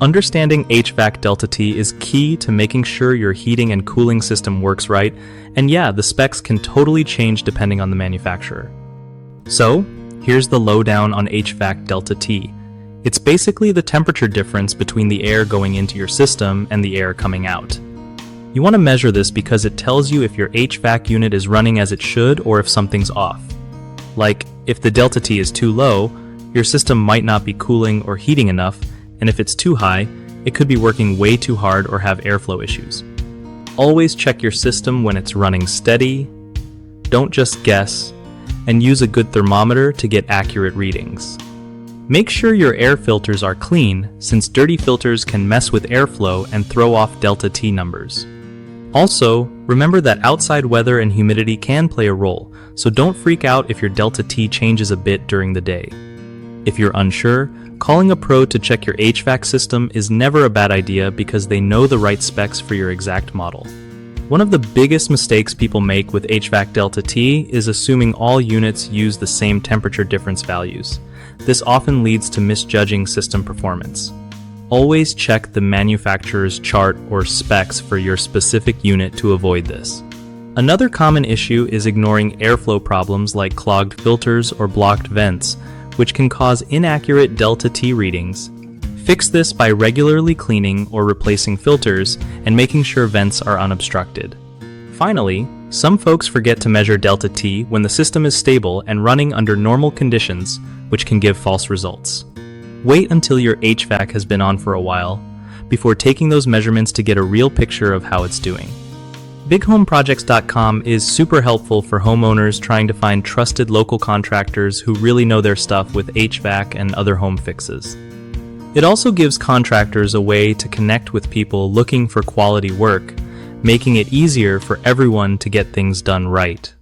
Understanding HVAC Delta T is key to making sure your heating and cooling system works right, and yeah, the specs can totally change depending on the manufacturer. So, here's the lowdown on HVAC Delta T. It's basically the temperature difference between the air going into your system and the air coming out. You want to measure this because it tells you if your HVAC unit is running as it should or if something's off. Like, if the Delta T is too low, your system might not be cooling or heating enough, and if it's too high, it could be working way too hard or have airflow issues. Always check your system when it's running steady, don't just guess, and use a good thermometer to get accurate readings. Make sure your air filters are clean, since dirty filters can mess with airflow and throw off Delta T numbers. Also, remember that outside weather and humidity can play a role, so don't freak out if your Delta T changes a bit during the day. If you're unsure, calling a pro to check your HVAC system is never a bad idea because they know the right specs for your exact model. One of the biggest mistakes people make with HVAC Delta T is assuming all units use the same temperature difference values. This often leads to misjudging system performance. Always check the manufacturer's chart or specs for your specific unit to avoid this. Another common issue is ignoring airflow problems like clogged filters or blocked vents, which can cause inaccurate Delta T readings. Fix this by regularly cleaning or replacing filters and making sure vents are unobstructed. Finally, some folks forget to measure Delta T when the system is stable and running under normal conditions, which can give false results. Wait until your HVAC has been on for a while before taking those measurements to get a real picture of how it's doing. BigHomeProjects.com is super helpful for homeowners trying to find trusted local contractors who really know their stuff with HVAC and other home fixes. It also gives contractors a way to connect with people looking for quality work, making it easier for everyone to get things done right.